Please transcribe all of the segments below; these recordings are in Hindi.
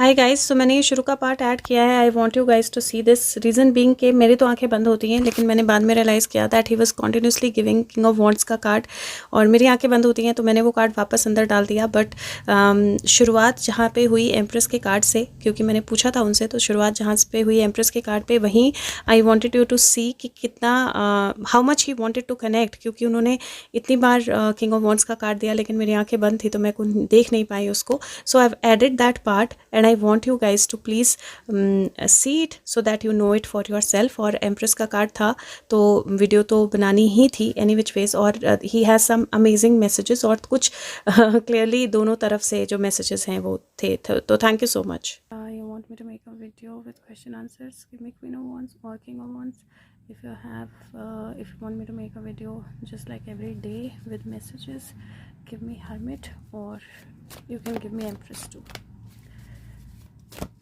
हाय गाइस, सो मैंने ये शुरू का पार्ट ऐड किया है। I want you guys to see this. Reason being कि मेरी तो आंखें बंद होती हैं, लेकिन मैंने बाद में रियलाइज़ किया that he was continuously giving king of wands का कार्ड और मेरी आंखें बंद होती हैं, तो मैंने वो कार्ड वापस अंदर डाल दिया। बट शुरुआत जहाँ पे हुई एम्प्रेस के कार्ड से, क्योंकि मैंने पूछा था उनसे, तो शुरुआत जहाँ पे हुई एम्प्रेस के कार्ड पे, वहीं I wanted you to see कि कितना how much he wanted to connect, क्योंकि उन्होंने इतनी बार किंग ऑफ वॉन्ड्स का कार्ड दिया, लेकिन मेरी आंखें बंद थी तो मैं देख नहीं पाई उसको। So I have added that part and I want you guys to please see it so that you know it for yourself। और एम्प्रेस का कार्ड था तो वीडियो तो बनानी ही थी एनी विच वेज, और he has some amazing messages और कुछ क्लियरली दोनों तरफ से जो मैसेजेस हैं वो थे। तो thank you so much. You want me to make a video with question answers? Give me Queen of Wands or King of Wands. If you want me to make a video just like every day with messages, give me Hermit, or you can give me Empress too.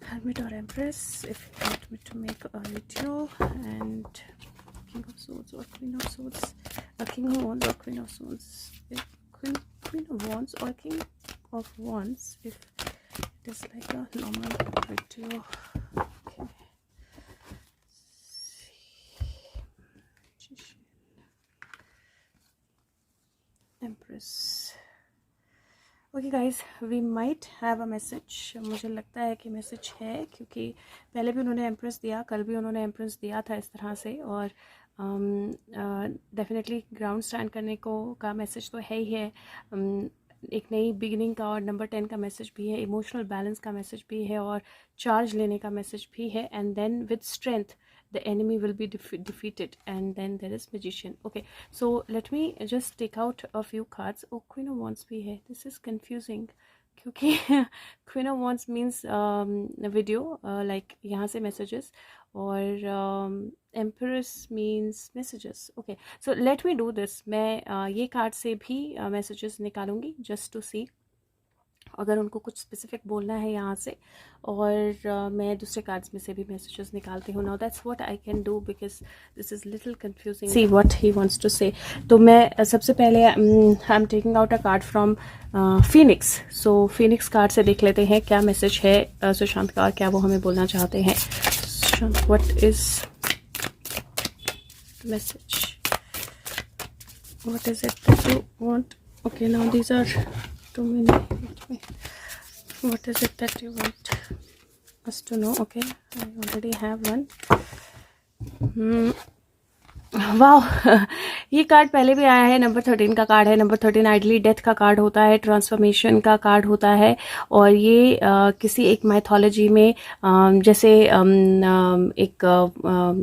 Hermit or Empress if you want me to make a video, and King of Swords or Queen of Swords, King of Wands or Queen of Swords, Queen of Wands or King of Wands if it is like a normal video. Okay. Empress. Okay guys, we might have a message. मुझे लगता है कि मैसेज है, क्योंकि पहले भी उन्होंने एम्प्रेस दिया, कल भी उन्होंने एम्प्रेस दिया था इस तरह से, और डेफिनेटली ग्राउंड स्टैंड करने को का मैसेज तो है ही है, एक नई बिगिनिंग का, और नंबर 10 का मैसेज भी है, इमोशनल बैलेंस का मैसेज भी है, और चार्ज लेने का मैसेज भी है, and then with strength the enemy will be defeated, and then there is magician. Okay, so let me just take out a few cards. Oh, Queen of Wands bhi hai. This is confusing क्योंकि Queen of Wands means video, like यहाँ से messages, और Empress means messages. Okay, so let me do this. मैं ये कार्ड से भी messages निकालूंगी just to see अगर उनको कुछ स्पेसिफिक बोलना है यहाँ से, और मैं दूसरे कार्ड्स में से भी मैसेजेस निकालती हूँ। Now that's what I can do because this is little confusing. See what he wants to say. तो मैं सबसे पहले I am taking out a card from phoenix. So phoenix card से देख लेते हैं क्या मैसेज है सुशांत का, और क्या वो हमें बोलना चाहते हैं। Sushant, what is message, what is it that you want? Okay, now these are too many. What is it that you want us to know? Okay, I already have one. वाह ये कार्ड पहले भी आया है, नंबर 13 का कार्ड है। नंबर 13 आइडली डेथ का कार्ड होता है, ट्रांसफॉर्मेशन का कार्ड होता है, और ये किसी एक माइथोलॉजी में जैसे एक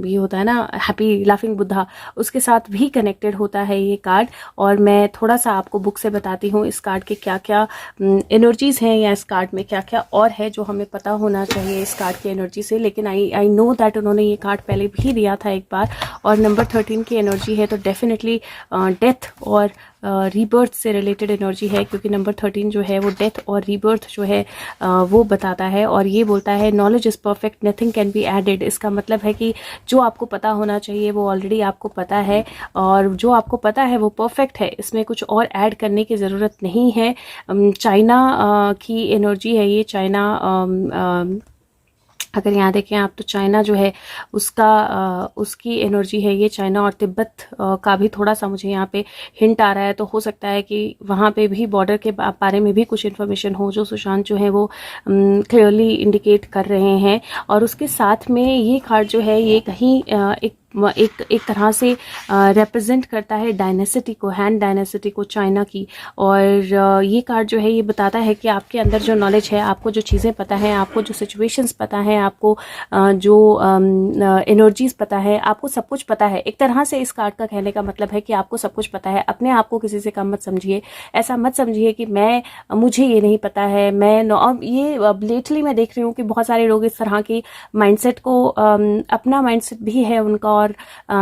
ये होता है ना हैप्पी लाफिंग बुद्धा, उसके साथ भी कनेक्टेड होता है ये कार्ड। और मैं थोड़ा सा आपको बुक से बताती हूँ इस कार्ड के क्या क्या एनर्जीज हैं, या इस कार्ड में क्या क्या और है जो हमें पता होना चाहिए इस कार्ड की एनर्जी से। लेकिन आई नो दैट उन्होंने ये कार्ड पहले भी दिया था एक बार, और नंबर 13 की एनर्जी है तो डेफिनेटली डेथ और रीबर्थ से रिलेटेड एनर्जी है, क्योंकि नंबर 13 जो है वो डेथ और रीबर्थ जो है वो बताता है। और ये बोलता है knowledge is perfect, nothing can be added. इसका मतलब है कि जो आपको पता होना चाहिए वो ऑलरेडी आपको पता है, और जो आपको पता है वो परफेक्ट है, इसमें कुछ और ऐड करने की ज़रूरत नहीं है। चाइना की एनर्जी है ये, चाइना अगर यहाँ देखें आप तो चाइना जो है उसका उसकी एनर्जी है ये चाइना, और तिब्बत का भी थोड़ा सा मुझे यहाँ पे हिंट आ रहा है। तो हो सकता है कि वहाँ पे भी बॉर्डर के बारे में भी कुछ इन्फॉर्मेशन हो जो सुशांत जो है वो क्लियरली इंडिकेट कर रहे हैं। और उसके साथ में ये कार्ड जो है ये कहीं एक तरह से रिप्रेजेंट करता है डायनेसिटी को, हैन डायनेसिटी को, चाइना की। और ये कार्ड जो है ये बताता है कि आपके अंदर जो नॉलेज है, आपको जो चीज़ें पता है, आपको जो सिचुएशंस पता है, आपको जो एनर्जीज पता है, आपको सब कुछ पता है। एक तरह से इस कार्ड का कहने का मतलब है कि आपको सब कुछ पता है। अपने आप को किसी से कम मत समझिए, ऐसा मत समझिए कि मुझे ये नहीं पता है। ये लेटली मैं देख रही हूँ कि बहुत सारे लोग इस तरह की माइंडसेट को, अपना माइंडसेट भी है उनका, और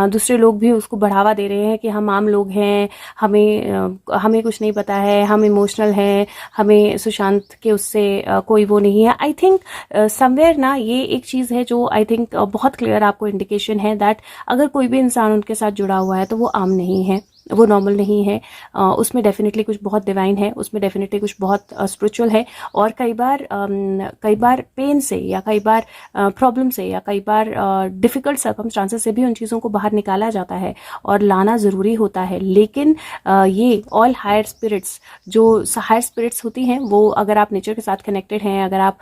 दूसरे लोग भी उसको बढ़ावा दे रहे हैं कि हम आम लोग हैं, हमें कुछ नहीं पता है, हम इमोशनल हैं, हमें सुशांत के उससे कोई वो नहीं है। आई थिंक समवेयर ना ये एक चीज़ है जो आई थिंक बहुत क्लियर आपको इंडिकेशन है दैट अगर कोई भी इंसान उनके साथ जुड़ा हुआ है तो वो आम नहीं है। वो नॉर्मल नहीं है, उसमें डेफिनेटली कुछ बहुत डिवाइन है, उसमें डेफिनेटली कुछ बहुत स्पिरिचुअल है। और कई बार पेन से या कई बार प्रॉब्लम से या कई बार डिफ़िकल्ट सर्कमस्टांसेस से भी उन चीज़ों को बाहर निकाला जाता है और लाना ज़रूरी होता है। लेकिन ये ऑल हायर स्पिरिट्स, जो हायर स्पिरिट्स होती हैं, वो अगर आप नेचर के साथ कनेक्टेड हैं, अगर आप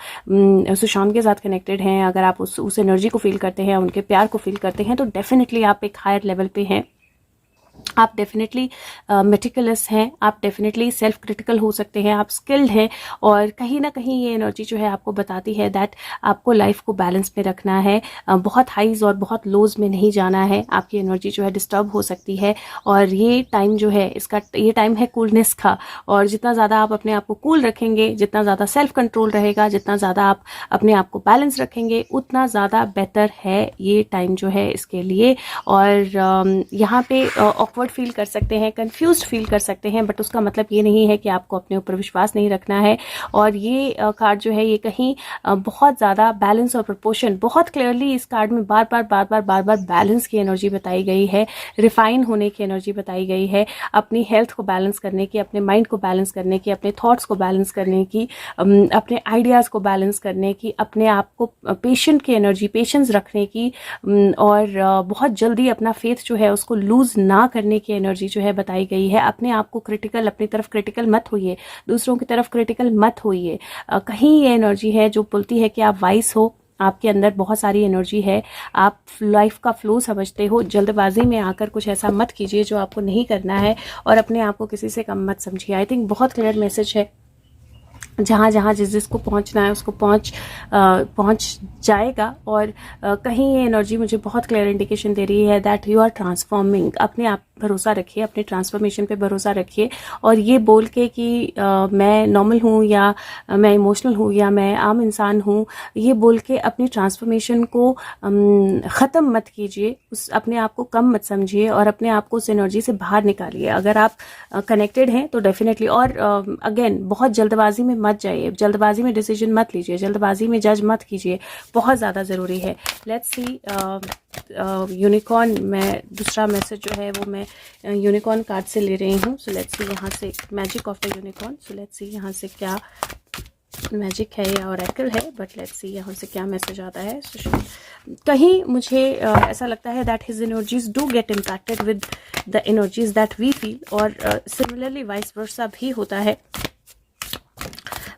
सुशांत के साथ कनेक्टेड हैं, अगर आप उस एनर्जी को फील करते हैं, उनके प्यार को फील करते हैं, तो डेफिनेटली आप एक हायर लेवल पे हैं। आप डेफिनेटली मेटिकुलस हैं, आप डेफिनेटली सेल्फ क्रिटिकल हो सकते हैं, आप स्किल्ड हैं, और कहीं ना कहीं ये एनर्जी जो है आपको बताती है दैट आपको लाइफ को बैलेंस में रखना है, बहुत हाईज और बहुत लोज में नहीं जाना है। आपकी एनर्जी जो है डिस्टर्ब हो सकती है, और ये टाइम जो है ये टाइम है कूलनेस का। और जितना ज़्यादा आप अपने आप को कूल रखेंगे, जितना ज़्यादा सेल्फ कंट्रोल रहेगा, जितना ज़्यादा आप अपने आप को बैलेंस रखेंगे, उतना ज़्यादा बेटर है ये टाइम जो है इसके लिए। और यहाँ पे ऑकवर्ड फील कर सकते हैं, कंफ्यूज्ड फील कर सकते हैं, बट उसका मतलब ये नहीं है कि आपको अपने ऊपर विश्वास नहीं रखना है। और ये कार्ड जो है ये कहीं बहुत ज़्यादा बैलेंस और प्रपोर्शन, बहुत क्लियरली इस कार्ड में बार बार बैलेंस की एनर्जी बताई गई है, रिफाइन होने की एनर्जी बताई गई है, अपनी हेल्थ को बैलेंस करने की, अपने माइंड को बैलेंस करने की, अपने थॉट्स को बैलेंस करने की, अपने आइडियाज़ को बैलेंस करने की, अपने आप को पेशेंट की एनर्जी, पेशेंस रखने की, और बहुत जल्दी अपना फेथ जो है उसको लूज़ ना करने की एनर्जी जो है बताई गई है। अपने आप को क्रिटिकल, अपनी तरफ क्रिटिकल मत होइए, दूसरों की तरफ क्रिटिकल मत होइए। कहीं ये एनर्जी है जो बोलती है कि आप वाइस हो, आपके अंदर बहुत सारी एनर्जी है, आप लाइफ का फ्लो समझते हो, जल्दबाजी में आकर कुछ ऐसा मत कीजिए जो आपको नहीं करना है, और अपने आप को किसी से कम मत समझिए। आई थिंक बहुत क्लियर मैसेज है, जहाँ जहाँ जिसको पहुँचना है उसको पहुँच जाएगा। और कहीं ये एनर्जी मुझे बहुत क्लियर इंडिकेशन दे रही है दैट यू आर ट्रांसफॉर्मिंग। अपने आप भरोसा रखिए, अपने ट्रांसफॉर्मेशन पे भरोसा रखिए, और ये बोल के कि मैं नॉर्मल हूँ, या मैं इमोशनल हूँ, या मैं आम इंसान हूँ, ये बोल के अपनी ट्रांसफॉर्मेशन को ख़त्म मत कीजिए, अपने आप को कम मत समझिए, और अपने आप को उस एनर्जी से बाहर निकालिए। अगर आप कनेक्टेड हैं तो डेफिनेटली, और अगेन बहुत जल्दबाजी में मत जाइए, जल्दबाजी में डिसीजन मत लीजिए, जल्दबाजी में जज मत कीजिए, बहुत ज़्यादा ज़रूरी है। लेट्स सी यूनिकॉर्न, मैं दूसरा मैसेज जो है वो मैं यूनिकॉर्न कार्ड से ले रही हूँ। सो लेट्स सी यहाँ से magic of the unicorn. So let's see यहाँ से क्या मैजिक है या ऑरेकल है, बट लेट्स सी यहाँ से क्या मैसेज आता है। कहीं मुझे ऐसा लगता है that his energies do get impacted with the energies that we feel, और सिमिलरली वाइस वर्सा भी होता है,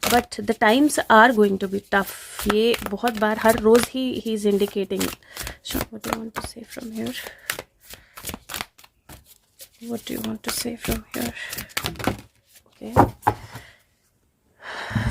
but the times are going to be tough. ये बहुत बार हर रोज ही is indicating. What do you want to say from here, what do you want to say from here. Okay,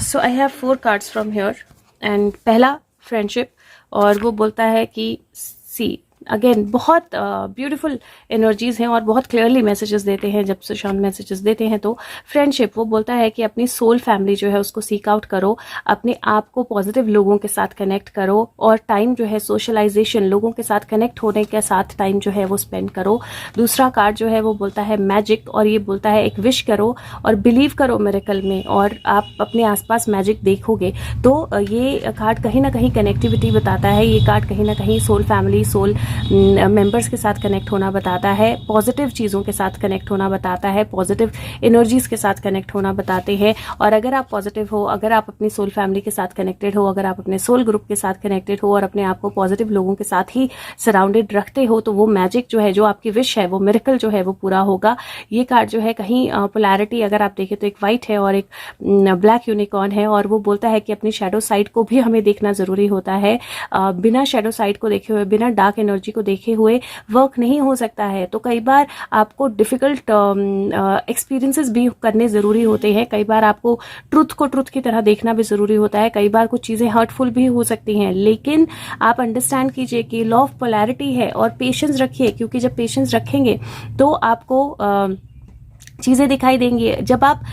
so I have 4 cards from here, and पहला फ्रेंडशिप, और वो बोलता है कि सी अगेन बहुत ब्यूटीफुल एनर्जीज हैं और बहुत क्लियरली मैसेजेस देते हैं। जब सुशांत मैसेजेस देते हैं तो फ्रेंडशिप, वो बोलता है कि अपनी सोल फैमिली जो है उसको सीक आउट करो, अपने आप को पॉजिटिव लोगों के साथ कनेक्ट करो, और टाइम जो है सोशलाइजेशन, लोगों के साथ कनेक्ट होने के साथ टाइम जो है वो स्पेंड करो। दूसरा कार्ड जो है वो बोलता है मैजिक, और ये बोलता है एक विश करो और बिलीव करो मिरेकल में, और आप अपने आसपास मैजिक देखोगे। तो ये कार्ड कहीं ना कहीं कनेक्टिविटी बताता है, ये कार्ड कहीं ना कहीं सोल फैमिली, सोल मेंबर्स के साथ कनेक्ट होना बताता है, पॉजिटिव चीज़ों के साथ कनेक्ट होना बताता है, पॉजिटिव एनर्जीज के साथ कनेक्ट होना बताते हैं। और अगर आप पॉजिटिव हो, अगर आप अपनी सोल फैमिली के साथ कनेक्टेड हो, अगर आप अपने सोल ग्रुप के साथ कनेक्टेड हो, और अपने आप को पॉजिटिव लोगों के साथ ही सराउंडेड रखते हो, तो वो मैजिक जो है, जो आपकी विश है, वो मिरेकल जो है वो पूरा होगा। ये कार्ड जो है कहीं पोलैरिटी अगर आप देखें तो एक वाइट है और एक ब्लैक यूनिकॉर्न है, और वो बोलता है कि अपनी शैडो साइड को भी हमें देखना ज़रूरी होता है। बिना शैडो साइड को देखे हुए, बिना डार्क एनर्जी को देखे हुए वर्क नहीं हो सकता है। तो कई बार आपको डिफिकल्ट एक्सपीरियंसेस भी करने ज़रूरी होते हैं, कई बार आपको ट्रुथ को ट्रुथ की तरह देखना भी ज़रूरी होता है, कई बार कुछ चीज़ें हर्टफुल भी हो सकती हैं, लेकिन आप अंडरस्टैंड कीजिए कि लॉ ऑफ पोलैरिटी है, और पेशेंस रखिए, क्योंकि जब पेशेंस रखेंगे तो आपको चीज़ें दिखाई देंगी। जब आप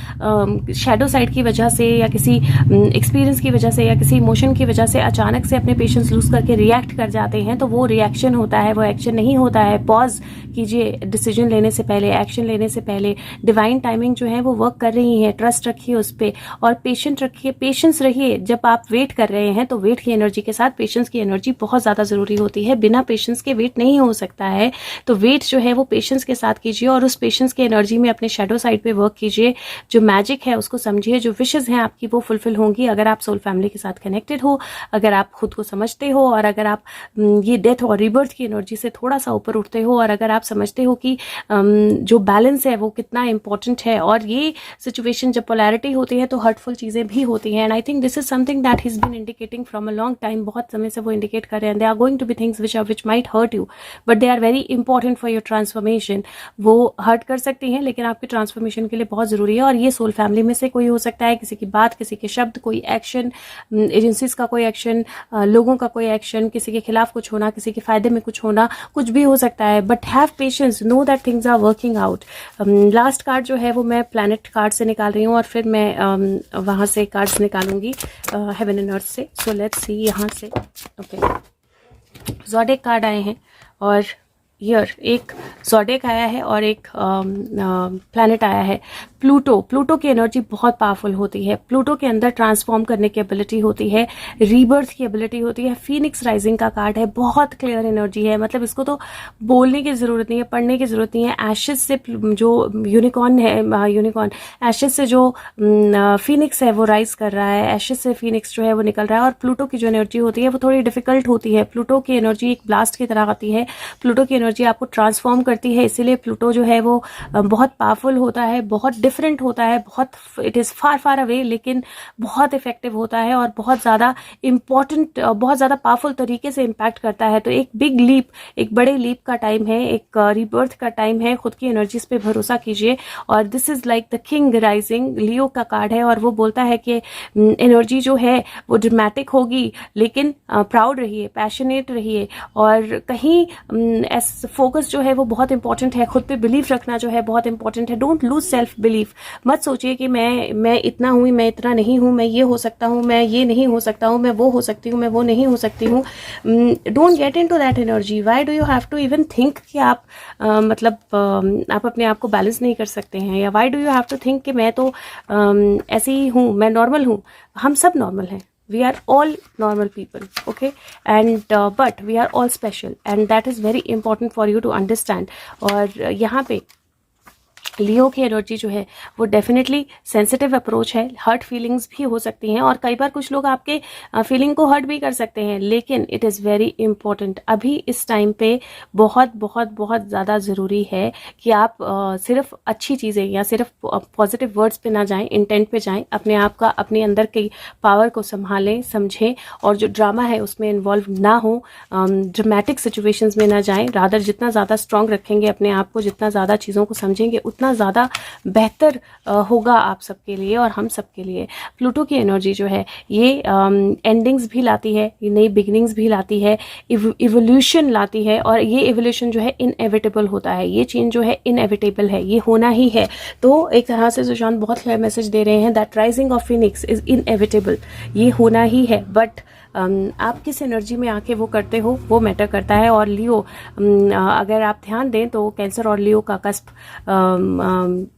शैडो साइड की वजह से या किसी एक्सपीरियंस की वजह से या किसी इमोशन की वजह से अचानक से अपने पेशेंस लूज करके रिएक्ट कर जाते हैं, तो वो रिएक्शन होता है, वो एक्शन नहीं होता है। पॉज कीजिए डिसीजन लेने से पहले, एक्शन लेने से पहले। डिवाइन टाइमिंग जो है वो वर्क कर रही है, ट्रस्ट रखिए उस पर और पेशेंट रखिए, पेशेंस रहिए। जब आप वेट कर रहे हैं तो वेट की एनर्जी के साथ पेशेंस की एनर्जी बहुत ज़्यादा ज़रूरी होती है। बिना पेशेंस के वेट नहीं हो सकता है, तो वेट जो है वो पेशेंस के साथ कीजिए और उस पेशेंस की एनर्जी में अपने शैडो साइड पे वर्क कीजिए। जो मैजिक है उसको समझिए, जो विशेस हैं आपकी वो फुलफिल होंगी अगर आप सोल फैमिली के साथ कनेक्टेड हो, अगर आप खुद को समझते हो और अगर आप ये डेथ और रिबर्थ की एनर्जी से थोड़ा सा ऊपर उठते हो और अगर आप समझते हो कि जो बैलेंस है वो कितना इंपॉर्टेंट है। और ये सिचुएशन जब पोलैरिटी होती है तो हर्टफुल चीज़ें भी होती हैं, and I think this is something that he is been indicating from a long time. बहुत समय से वो इंडिकेट कर रहे हैं, they are going to be things which might hurt you but they are very important for your transformation. वो हर्ट कर सकती हैं लेकिन आपके ट्रांसफॉर्मेशन के लिए बहुत ज़रूरी है। और ये सोल फैमिली में से कोई हो सकता है, किसी की बात, किसी के शब्द, कोई एक्शन, एजेंसीज का कोई एक्शन, लोगों का कोई एक्शन, किसी के खिलाफ कुछ होना, किसी के फायदे में कुछ होना, कुछ भी हो सकता है। But have patience, know that things are working out. Last card जो है वो मैं प्लैनेट कार्ड से निकाल रही हूँ और फिर मैं वहाँ से कार्ड्स निकालूंगी हेवन एंड अर्थ से। सो लेट्स सी यहाँ से। ओके, ज़ोडिएक कार्ड आए हैं और ईयर एक ज़ोडिएक आया है और एक प्लैनेट आया है प्लूटो। प्लूटो की एनर्जी बहुत पावरफुल होती है। प्लूटो के अंदर ट्रांसफॉर्म करने की एबिलिटी होती है, रीबर्थ की एबिलिटी होती है। फीनिक्स राइजिंग का कार्ड है, बहुत क्लियर एनर्जी है, मतलब इसको तो बोलने की ज़रूरत नहीं है, पढ़ने की ज़रूरत नहीं है। एशेस से जो यूनिकॉर्न है, यूनिकॉर्न एशेस से जो फीनिक्स है वो राइज कर रहा है, एशेस से फीनिक्स जो है वो निकल रहा है। और प्लूटो की जो एनर्जी होती है वो थोड़ी डिफिकल्ट होती है। प्लूटो की एनर्जी एक ब्लास्ट की तरह आती है, प्लूटो की एनर्जी आपको ट्रांसफॉर्म करती है, इसीलिए प्लूटो जो है वो बहुत पावरफुल होता है, बहुत डिफरेंट होता है, बहुत it is far far away, लेकिन बहुत इफेक्टिव होता है और बहुत ज़्यादा इम्पॉर्टेंट, बहुत ज़्यादा पावरफुल तरीके से इम्पैक्ट करता है। तो एक बिग लीप, एक बड़े लीप का टाइम है, एक रीबर्थ का टाइम है। खुद की एनर्जीज पे भरोसा कीजिए। और this is like the king rising, Leo का कार्ड है और वो बोलता है कि एनर्जी जो है वो ड्रामेटिक होगी लेकिन प्राउड रहिए, पैशनेट रहिए और कहीं फोकस जो है वो बहुत इंपॉर्टेंट है। खुद पे बिलीफ रखना जो है बहुत इंपॉर्टेंट है। Don't lose self belief. मत सोचिए कि मैं इतना हूँ, मैं इतना नहीं हूँ, मैं ये हो सकता हूँ, मैं ये नहीं हो सकता हूँ, मैं वो हो सकती हूँ, मैं वो नहीं हो सकती हूँ। Don't get into that energy. Why do you have to even think कि आप आप अपने आप को बैलेंस नहीं कर सकते हैं, या why do you have to think कि मैं तो ऐसी ही हूँ, मैं नॉर्मल हूँ। हम सब नॉर्मल हैं, we are all normal people, okay, and but we are all special and that is very important for you to understand. और यहाँ पे लियो की एनर्जी जो है वो डेफिनेटली सेंसिटिव अप्रोच है, हर्ट फीलिंग्स भी हो सकती हैं और कई बार कुछ लोग आपके फीलिंग को हर्ट भी कर सकते हैं, लेकिन इट इज़ वेरी इंपॉर्टेंट अभी इस टाइम पे बहुत बहुत बहुत ज़्यादा ज़रूरी है कि आप सिर्फ अच्छी चीज़ें या सिर्फ पॉजिटिव वर्ड्स पे ना जाएं, इंटेंट पे जाएं, अपने आप का, अपने अंदर की पावर को संभालें, समझें और जो ड्रामा है उसमें इन्वॉल्व ना हो, ड्रामेटिक सिचुएशंस में ना जाएं। रादर जितना ज़्यादा स्ट्रॉन्ग रखेंगे अपने आप को, जितना ज़्यादा चीज़ों को समझेंगे उतना ज़्यादा बेहतर होगा आप सबके लिए और हम सबके लिए। प्लूटो की एनर्जी जो है ये एंडिंग्स भी लाती है, ये नई बिगिनिंग्स भी लाती है, इवोल्यूशन लाती है और ये इवोल्यूशन जो है इनएविटेबल होता है, ये चेंज जो है इनएविटेबल है, ये होना ही है। तो एक तरह से सुशांत बहुत क्लियर मैसेज दे रहे हैं that rising of Phoenix is inevitable, ये होना ही है। बट आप किस एनर्जी में आके वो करते हो वो मैटर करता है। और लियो, अगर आप ध्यान दें तो कैंसर और लियो का कस्प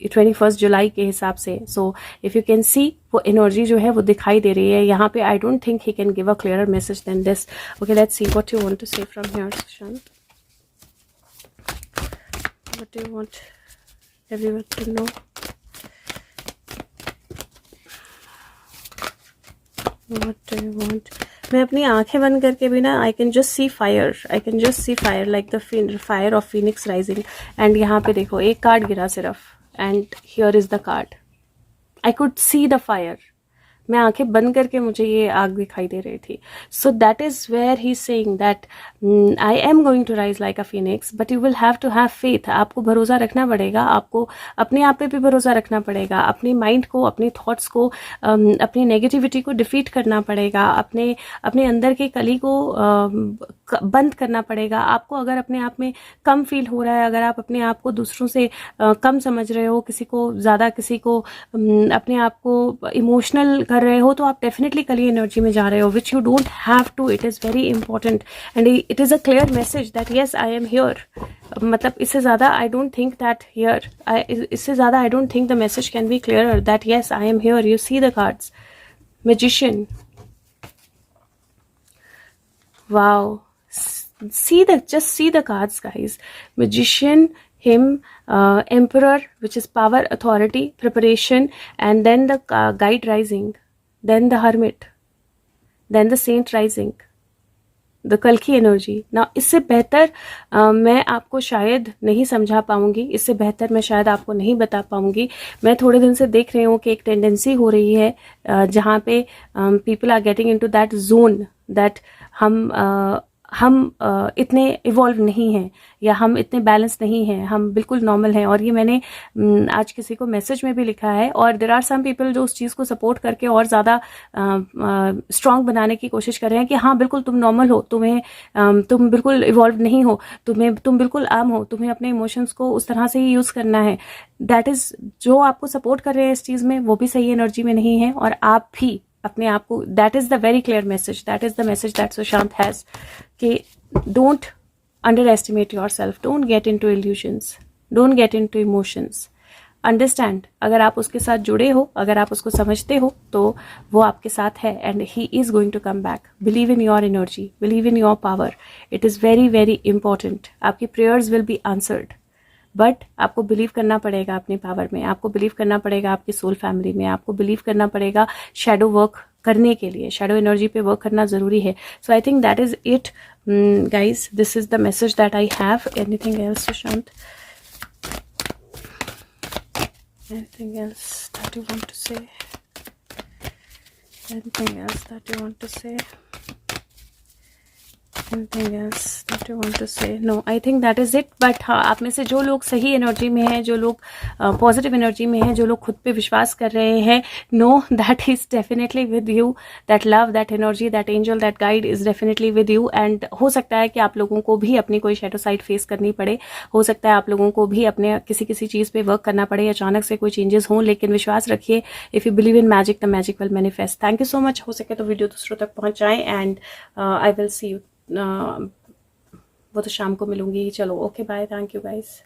21 जुलाई के हिसाब से, so if you can see वो एनर्जी जो है वो दिखाई दे रही है यहाँ पे। I don't think he can give a clearer message than this. Okay, let's see what you want to say from here Sushant. What do you want everyone to know? What do you want? मैं अपनी आंखें बंद करके भी ना I can just C fire, I can just C fire like the fire of Phoenix rising. And यहाँ पे देखो एक कार्ड गिरा सिर्फ, and here is the card. I could see the fire, मैं आंखें बंद करके मुझे ये आग दिखाई दे रही थी. So that is where he saying that I am going to rise like a phoenix, but you will have to have faith. आपको भरोसा रखना पड़ेगा, आपको अपने आप पे भी भरोसा रखना पड़ेगा, अपने माइंड को, अपने थॉट्स को, अपनी नेगेटिविटी को डिफीट करना पड़ेगा, अपने अपने अंदर के कली को बंद करना पड़ेगा. आपको अगर अपने आप में कम फील हो रहा है, अगर आप अपने आप को दूसरों से कम समझ रहे हो, किसी को ज़्यादा, किसी को अपने आप को इमोशनल कर रहे हो, तो आप डेफिनेटली कली एनर्जी में जा रहे हो, which you don't have to. It is very important and it is a clear message that yes I am here. मतलब इससे ज़्यादा I don't think that here, इससे ज़्यादा I don't think the message can be clear that yes I am here. You see the cards. Magician, wow, just see the cards, guys. Magician, him, emperor, which is power, authority, preparation, and then the guide rising, then the hermit, then the saint rising, the Kalki energy. Now इससे बेहतर मैं आपको शायद नहीं समझा पाऊंगी, इससे बेहतर मैं शायद आपको नहीं बता पाऊंगी. मैं थोड़े दिन से देख रही हूँ कि एक टेंडेंसी हो रही है जहाँ पे people are getting into that zone that हम इतने इवॉल्व नहीं हैं, या हम इतने बैलेंस नहीं हैं, हम बिल्कुल नॉर्मल हैं. और ये मैंने आज किसी को मैसेज में भी लिखा है. और देर आर सम पीपल जो उस चीज़ को सपोर्ट करके और ज़्यादा स्ट्रांग बनाने की कोशिश कर रहे हैं कि हाँ बिल्कुल तुम नॉर्मल हो, तुम बिल्कुल इवॉल्व नहीं हो, तुम बिल्कुल आम हो, तुम्हें अपने इमोशंस को उस तरह से ही यूज़ करना है. दैट इज़, जो आपको सपोर्ट कर रहे हैं इस चीज़ में, वो भी सही एनर्जी में नहीं है. और आप भी अपने आप को, that is the very clear message, that is the message that Sushant has, कि don't underestimate yourself, don't get into illusions, don't get into emotions. Understand, अगर आप उसके साथ जुड़े हो, अगर आप उसको समझते हो, तो वो आपके साथ है and he is going to come back. Believe in your energy, believe in your power. It is very very important. आपकी prayers will be answered, but आपको बिलीव करना पड़ेगा अपनी पावर में, आपको बिलीव करना पड़ेगा आपकी सोल फैमिली में, आपको बिलीव करना पड़ेगा शैडो वर्क करने के लिए. शैडो एनर्जी पे वर्क करना ज़रूरी है. So I think that is it guys. This is the message that I have. Anything else Sushant? Anything else that you want to say? Anything else that you want to say? Anything else that you want to say? No, I think that is it. But हाँ, आप में से जो लोग सही एनर्जी में हैं, जो लोग पॉजिटिव एनर्जी में हैं, जो लोग खुद पे विश्वास कर रहे हैं, no, that is definitely with you. That love, that energy, that angel, that guide is definitely with you. And हो सकता है कि आप लोगों को भी अपनी कोई शैडो साइड फेस करनी पड़े, हो सकता है आप लोगों को भी अपने किसी चीज़ पे वर्क करना पड़े, अचानक से कोई चेंजेस हों, लेकिन विश्वास रखिए. If you believe in magic, the magic will manifest. Thank you so much. हो सके तो वीडियो दूसरों तक पहुँचाएं and I will see you. वो तो शाम को मिलूंगी. चलो, okay, bye. Thank you guys.